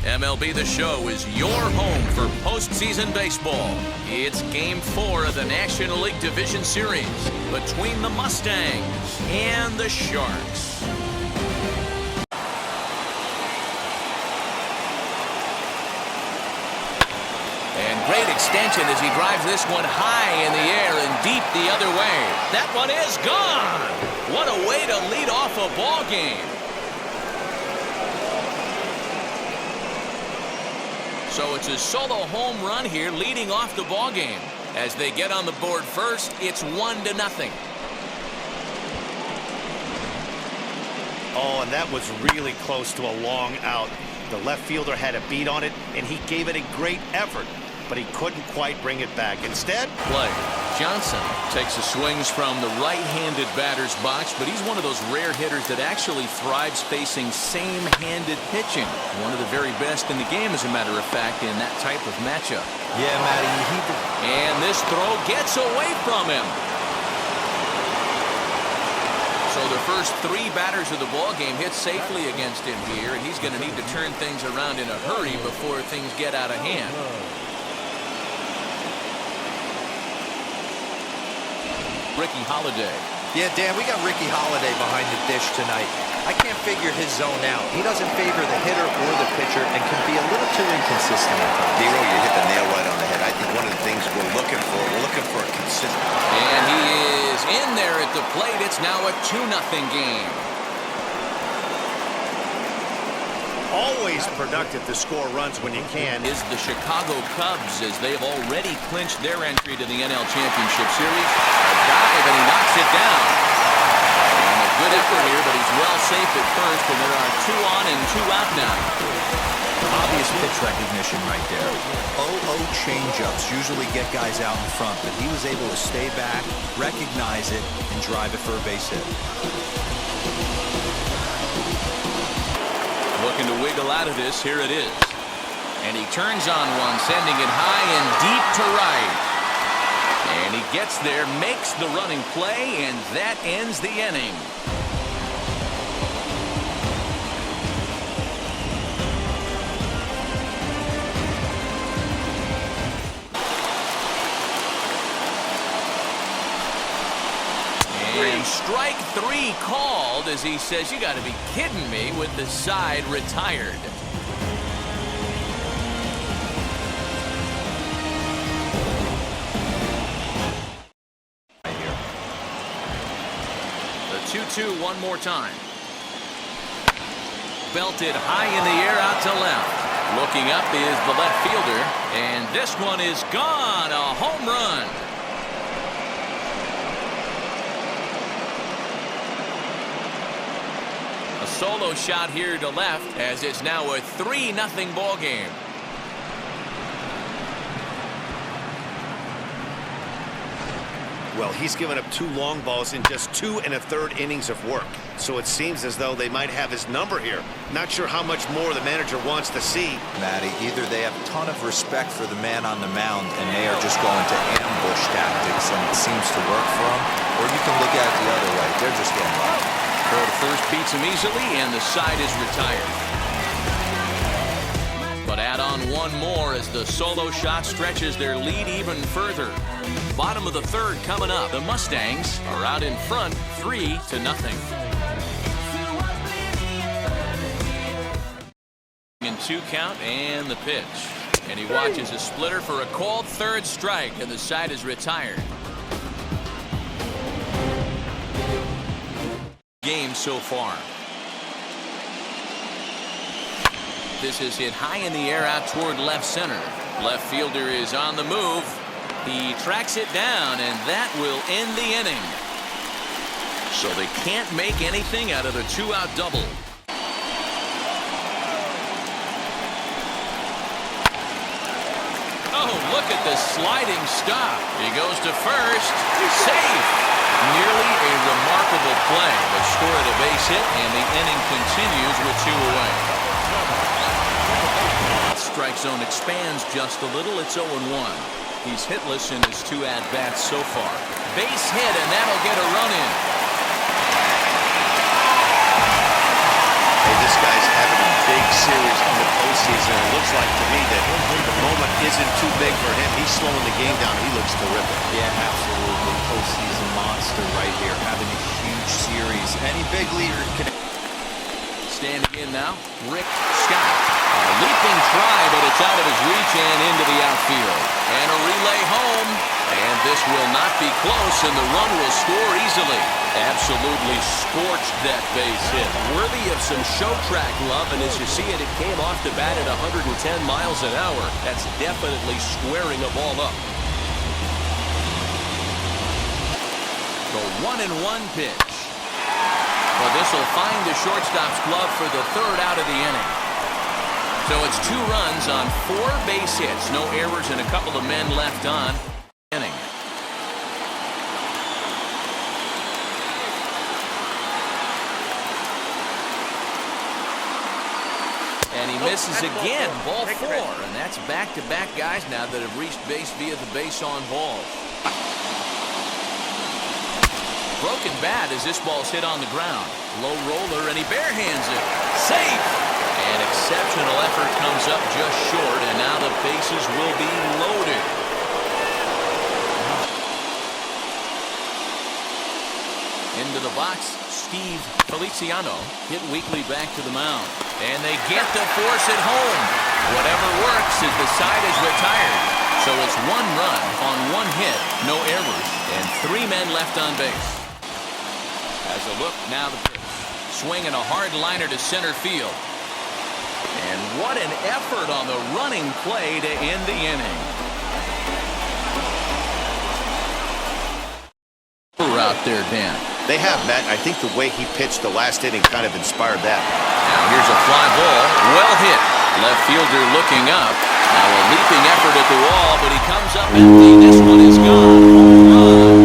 MLB The Show is your home for postseason baseball. It's Game 4 of the National League Division Series between the Mustangs and the Sharks. And great extension as he drives this one high in the air and deep the other way. That one is gone. What a way to lead off a ball game. So it's a solo home run here leading off the ball game. As they get on the board first, it's 1-0. Oh, and that was really close to a long out. The left fielder had a beat on it, and he gave it a great effort, but he couldn't quite bring it back. Instead, play. Johnson takes the swings from the right-handed batter's box, but he's one of those rare hitters that actually thrives facing same-handed pitching. One of the very best in the game, as a matter of fact, in that type of matchup. Yeah, Matty. And this throw gets away from him. So the first 3 batters of the ball game hit safely against him here, and he's going to need to turn things around in a hurry before things get out of hand. Ricky Holiday. Yeah, Dan, we got Ricky Holiday behind the dish tonight. I can't figure his zone out. He doesn't favor the hitter or the pitcher and can be a little too inconsistent at times. Dero, you hit the nail right on the head. I think one of the things we're looking for a consistent. And he is in there at the plate. It's now a 2-0 game. always productive to score runs when you can. Is the Chicago Cubs, as they've already clinched their entry to the NL Championship Series. A dive, and he knocks it down. And a good effort here, but he's well safe at first, and there are 2 on and 2 out now. Obvious pitch recognition right there. 0-0 changeups usually get guys out in front, but he was able to stay back, recognize it, and drive it for a base hit. Looking to wiggle out of this. Here it is. And he turns on one, sending it high and deep to right. And he gets there, makes the running play, and that ends the inning. And strike 3 called as he says, "You got to be kidding me," with the side retired. The 2-2 one more time. Belted high in the air out to left. Looking up is the left fielder, and this one is gone. A home run. A solo shot here to left, as it's now a 3-0 ball game. Well, he's given up 2 long balls in just 2 1/3 innings of work. So it seems as though they might have his number here. Not sure how much more the manager wants to see. Matty, either they have a ton of respect for the man on the mound and they are just going to ambush tactics and it seems to work for them, or you can look at it the other way. They're just getting lucky. Throw to first beats him easily, and the side is retired. But add on one more as the solo shot stretches their lead even further. Bottom of the 3rd coming up. The Mustangs are out in front, 3-0. In 2 count, and the pitch. And he watches a splitter for a called 3rd strike, and the side is retired. Game so far. This is hit high in the air out toward left center. Left fielder is on the move. He tracks it down, and that will end the inning. So they can't make anything out of the 2-out double. Oh, look at the sliding stop. He goes to first. Safe. Nearly a remarkable play, but scored a base hit, and the inning continues with 2 away. Strike zone expands just a little. It's 0-1. He's hitless in his 2 at-bats so far. Base hit, and that'll get a run in. Hey, this guy's having a big series in the postseason. looks like to me that the moment isn't too big for him. He's slowing the game down. He looks terrific. Yeah, absolutely. Postseason monster right here, having a huge series. Any big leader can... Standing in now, Rick Scott. A leaping try, but it's out of his reach and into the outfield. And a relay home. And this will not be close, and the run will score easily. Absolutely scorched that base hit. Worthy of some show track love, and as you see it, it came off the bat at 110 miles an hour. That's definitely squaring a ball up. The 1-1 pitch. Well, this will find the shortstop's glove for the third out of the inning. So it's 2 runs on 4 base hits. No errors and a couple of men left on. Inning. And he misses again. Ball 4. And that's back-to-back guys now that have reached base via the base on balls. Broken bat as this ball's hit on the ground. Low roller, and he barehands it. Safe! And exceptional effort comes up just short, and now the bases will be loaded. Into the box, Steve Feliciano hit weakly back to the mound. And they get to force it home. Whatever works as the side is retired. So it's 1 run on 1 hit, no errors, and 3 men left on base. As a look, now the pitch. Swinging a hard liner to center field. And what an effort on the running play to end the inning. We're out there, Dan. They have, Matt. I think the way he pitched the last inning kind of inspired that. Now here's a fly ball. Well hit. Left fielder looking up. Now a leaping effort at the wall, but he comes up empty. This one is gone. Home run.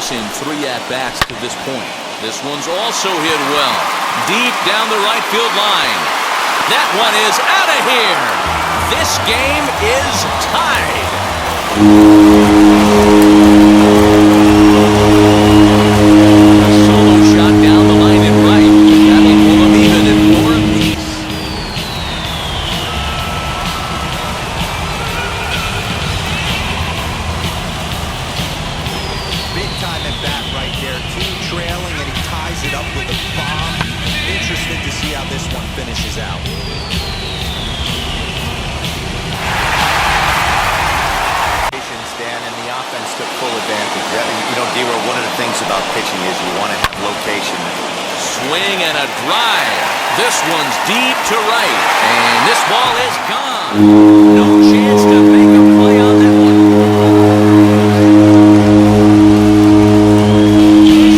In 3 at-bats to this point. This one's also hit well. Deep down the right field line. That one is out of here. This game is tied. A solo shot down the line in right. That'll pull them even at 4 apiece. Big-time at-bat right there. 2 trailing, and he ties it up with a bomb. Interested to see how this one finishes out. Dan, and the offense took full advantage. Yeah, you know, D-Row, one of the things about pitching is you want to have location. Swing and a drive. This one's deep to right. And this ball is gone. No chance to make a play on that one.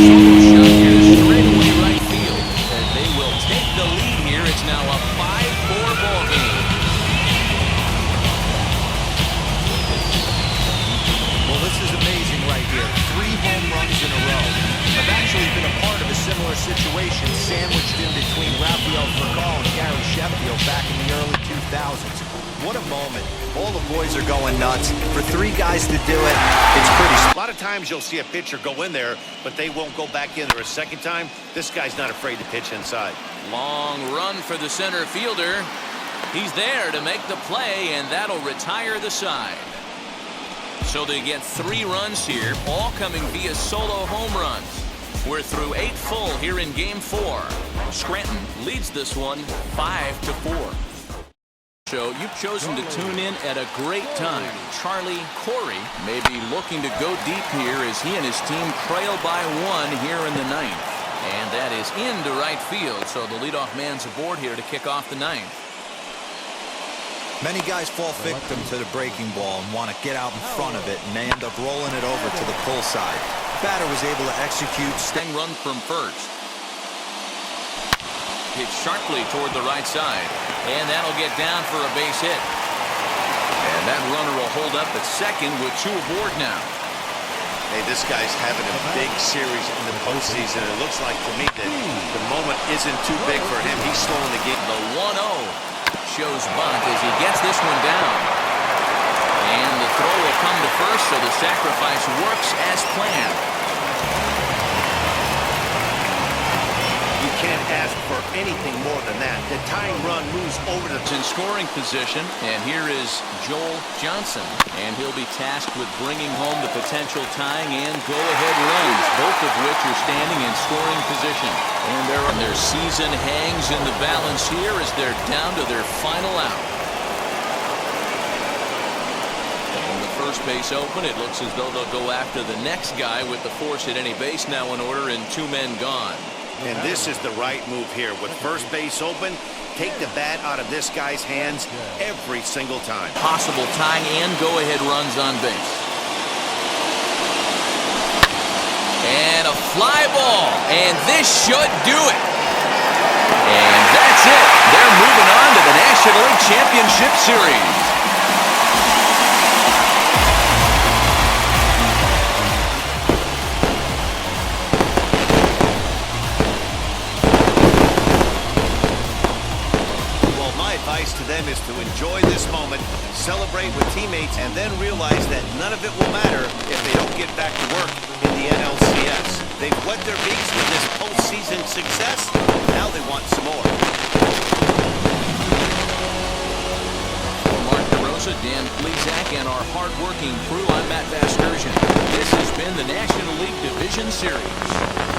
Solo shot here straight away right field. And they will take the lead here. It's now a 5-4 ball game. Well, this is amazing right here. 3 home runs in a row. I've actually been a part of a similar situation, sandwiched in between Rafael Furcal and Gary Sheffield back in the early 2000s. What a moment. All the boys are going nuts. For 3 guys to do it, it's pretty... A lot of times you'll see a pitcher go in there, but they won't go back in there a second time. This guy's not afraid to pitch inside. Long run for the center fielder. He's there to make the play, and that'll retire the side. So they get 3 runs here, all coming via solo home runs. We're through 8 full here in Game 4. Scranton leads this one 5-4. So you've chosen to tune in at a great time. Charlie Corey may be looking to go deep here as he and his team trail by 1 here in the 9th. And that is into right field, so the leadoff man's aboard here to kick off the 9th. Many guys fall victim to the breaking ball and want to get out in front of it, and they end up rolling it over to the pull side. Batter was able to execute. Run from first. Hit sharply toward the right side. And that'll get down for a base hit. And that runner will hold up at second with 2 aboard now. Hey, this guy's having a big series in the postseason. It looks like to me that the moment isn't too big for him. He's slowing the game. The 1-0 shows bunt as he gets this one down. And the throw will come to first, so the sacrifice works as planned. You can't ask for anything more than that. The tying run moves over to In scoring position, and here is Joel Johnson, and he'll be tasked with bringing home the potential tying and go-ahead runs, both of which are standing in scoring position. And their season hangs in the balance here as they're down to their final out. And the first base open, it looks as though they'll go after the next guy with the force at any base now in order and 2 men gone. And this is the right move here. With first base open, take the bat out of this guy's hands every single time. Possible tying and go-ahead runs on base. And a fly ball. And this should do it. And that's it. They're moving on to the National League Championship Series. To them is to enjoy this moment, celebrate with teammates, and then realize that none of it will matter if they don't get back to work in the NLCS. They've wet their beaks with this postseason success. Now they want some more. For Mark DeRosa, Dan Plesac, and our hard-working crew, I'm Matt Vasgersian. This has been the National League Division Series.